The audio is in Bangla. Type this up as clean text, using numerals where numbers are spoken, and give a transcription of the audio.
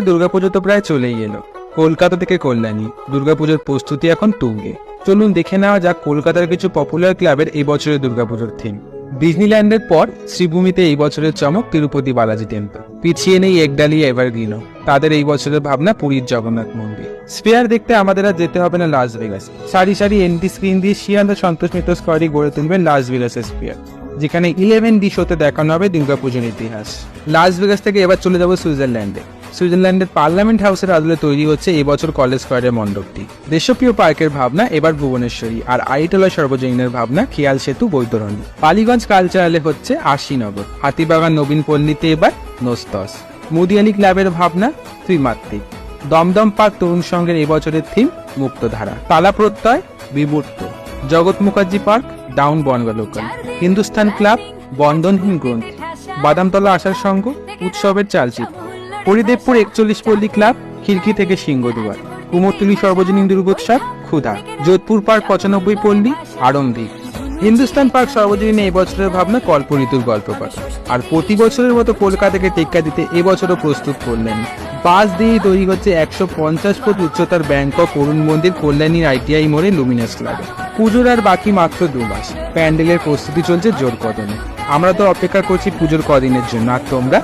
দুর্গাপুজো তো প্রায় চলেই এলো। কলকাতা থেকে কল্যাণী দুর্গাপুজোর প্রস্তুতি এখন তুঙ্গে। চলুন দেখে নেওয়া যাক কলকাতার কিছু পপুলার ক্লাবের এই বছরের দুর্গাপুজোর থিম। ডিজনিল্যান্ডের পর শ্রীভূমিতে এই বছরের চমক তিরুপতি বালাজি টেম্পল। পিছিয়ে নেই একডালিয়া এভারগ্রিনও। তাদের এই বছরের ভাবনা পুরীর জগন্নাথ মন্দির। স্পেয়ার দেখতে আমাদের আর যেতে হবে না লাস ভেগাস। সারি সারি এনডি স্ক্রিন দিয়ে শিয়ান সন্তোষ মিত্র স্কোয়ারে গড়ে তুলবেন লাস ভেগাসের স্পেয়ার, যেখানে 11D শোতে দেখানো হবে দুর্গাপুজোর ইতিহাস। লাস ভেগাস থেকে এবার চলে যাব সুইজারল্যান্ডে। সুইজারল্যান্ডের পার্লামেন্ট হাউসের আদলে তৈরি হচ্ছে এবছর কলেজ স্কোয়ারের মণ্ডপটি। দেশপ্রিয় পার্কের ভাবনা এবার ভুবনেশ্বরী, আর আইটলা সর্বজনীনের ভাবনা খেয়াল সেতু বৈতরণী। বালিগঞ্জ কালচারালে হচ্ছে আশিনগর। হাতিবাগান নবীন পল্লীতে এবার নোস্তস। মুদিয়ালি ক্লাবের ভাবনা ত্রিমাত্রিক। দমদম পার্ক তরুণ সংঘের এবছরের থিম মুক্তধারা। তালা প্রত্যয় বিমূর্ত। Jagat Mukherjee park down Bongaon local. Hindustan club বন্ধনহীন গ্রন্থি। বাদামতলা আশার সংঘ উৎসবের চালচিত্র। হরিদেবপুর 41 পল্লী ক্লাব খিড়কি থেকে সিংহদুয়ার। কুমোরটুলি সর্বজনীন দুর্গোৎসব ক্ষুধা। যোধপুর পার্ক 95 পল্লী আরম্ভিক। হিন্দুস্তান পার্ক সর্বজনীন এই বছরের ভাবনা কল্প ঋতুর গল্পপাঠ। আর প্রতি বছরের মতো কলকাতাকে টেক্কা দিতে এবছরও প্রস্তুত করলেন। বাস দিয়ে তৈরি হচ্ছে 150 ফুট উচ্চতার ব্যাংকক অরুণ মন্দির কল্যাণীর ITI মোড়ে লুমিনাস ক্লাবে। পুজোর আর বাকি মাত্র 2 মাস। প্যান্ডেলের প্রস্তুতি চলছে জোর কদমে। আমরা তো অপেক্ষা করছি পুজোর কদিনের জন্য, আর তোমরা?